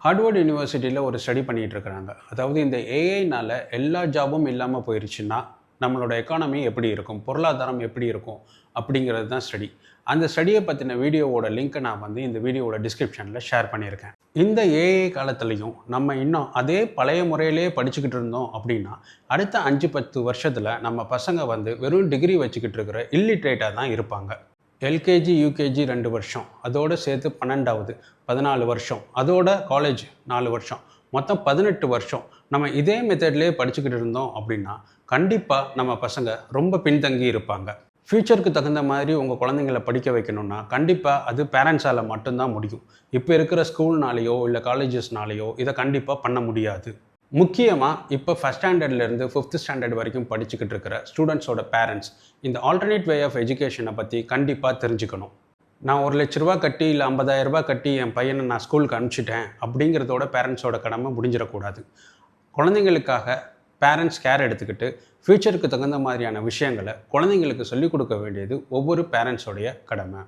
Harvard யூனிவர்சிட்டியில் ஒரு study பண்ணிகிட்டு இருக்கிறாங்க. அதாவது இந்த ஏஐனால் எல்லா ஜாபும் இல்லாமல் போயிடுச்சுன்னா நம்மளோட எக்கானமி எப்படி இருக்கும், பொருளாதாரம் எப்படி இருக்கும் அப்படிங்கிறது தான் ஸ்டடி. அந்த ஸ்டடியை பற்றின வீடியோவோட லிங்க்கை நான் இந்த வீடியோவோட டிஸ்கிரிப்ஷனில் ஷேர் பண்ணியிருக்கேன். இந்த ஏஐ காலத்துலேயும் நம்ம இன்னும் அதே பழைய முறையிலே படிச்சுக்கிட்டு இருந்தோம் அப்படின்னா அடுத்த 5-10 வருஷத்தில் நம்ம பசங்க வெறும் டிகிரி வச்சுக்கிட்டு இருக்கிற இல்லிட்ரேட்டாக தான் இருப்பாங்க. எல்கேஜி யூகேஜி 2 வருஷம், அதோடு சேர்த்து 12வது 14 வருஷம், அதோட காலேஜ் 4 வருஷம், மொத்தம் 18 வருஷம் நம்ம இதே மெத்தட்லேயே படிச்சுக்கிட்டு இருந்தோம் அப்படின்னா கண்டிப்பாக நம்ம பசங்க ரொம்ப பின்தங்கி இருப்பாங்க. ஃப்யூச்சருக்கு தகுந்த மாதிரி உங்கள் குழந்தைங்களை படிக்க வைக்கணும்னா கண்டிப்பாக அது பேரண்ட்ஸால் மட்டும்தான் முடியும். இப்போ இருக்கிற ஸ்கூல்னாலேயோ இல்லை காலேஜஸ்னாலேயோ இதை கண்டிப்பாக பண்ண முடியாது. முக்கியமாக இப்போ ஃபஸ்ட் ஸ்டாண்டர்ட்லேருந்து 5th ஸ்டாண்டர்ட் வரைக்கும் படிச்சுக்கிட்டு இருக்கிற ஸ்டூடெண்ட்ஸோட பேரண்ட்ஸ் இந்த ஆல்டர்னேட் வே ஆஃப் எஜுகேஷனை பற்றி கண்டிப்பாக தெரிஞ்சுக்கணும். நான் 1 லட்ச ரூபா கட்டி இல்லை 50,000 ரூபா கட்டி என் பையனை நான் ஸ்கூலுக்கு அனுப்பிச்சிட்டேன் அப்படிங்கிறதோட பேரண்ட்ஸோட கடமை முடிஞ்சிடக்கூடாது. குழந்தைங்களுக்காக பேரண்ட்ஸ் கேர் எடுத்துக்கிட்டு ஃப்யூச்சருக்கு தகுந்த மாதிரியான விஷயங்களை குழந்தைங்களுக்கு சொல்லிக் கொடுக்க வேண்டியது ஒவ்வொரு பேரண்ட்ஸோடைய கடமை.